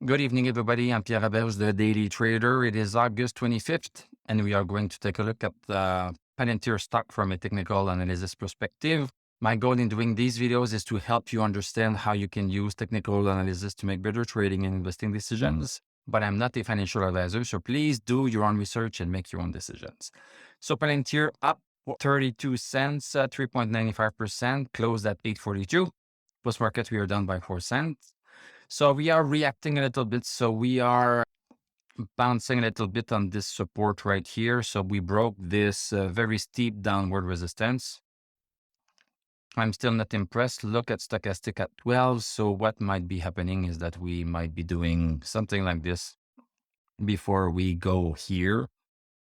Good evening, everybody. I'm Pierre Roberge, the Daily Trader. It is August 25th, and we are going to take a look at Palantir stock from a technical analysis perspective. My goal in doing these videos is to help you understand how you can use technical analysis to make better trading and investing decisions. But I'm not a financial advisor, so please do your own research and make your own decisions. So Palantir up 32 cents, 3.95%, closed at 842. Post market, we are down by 4 cents. So we are reacting a little bit. So we are bouncing a little bit on this support right here. So we broke this very steep downward resistance. I'm still not impressed. Look at stochastic at 12. So what might be happening is that we might be doing something like this before we go here.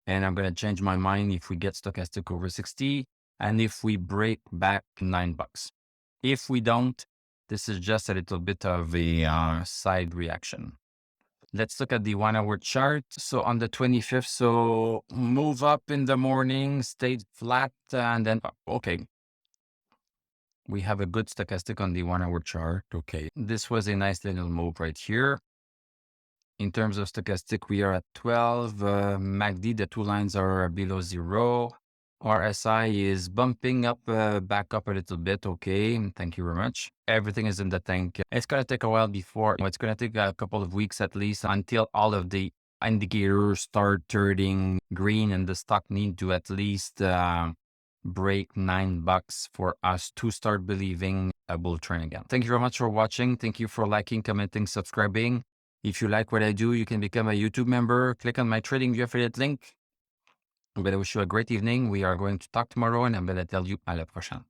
And I'm going to change my mind if we get stochastic over 60 and if we break back $9. If we don't, this is just a little bit of a side reaction. Let's look at the 1 hour chart. So on the 25th, so move up in the morning, stayed flat, and then up. Okay. We have a good stochastic on the 1 hour chart. Okay. This was a nice little move right here. In terms of stochastic, we are at 12. MACD, the two lines are below 0. RSI is bumping up, back up a little bit. Okay, thank you very much. Everything is in the tank. It's going to take a while before, it's going to take a couple of weeks at least until all of the indicators start turning green and the stock need to at least break $9 for us to start believing a bull trend again. Thank you very much for watching. Thank you for liking, commenting, subscribing. If you like what I do, you can become a YouTube member. Click on my TradingView affiliate link. I'm going to wish you a great evening. We are going to talk tomorrow and I'm going to tell you à la prochaine.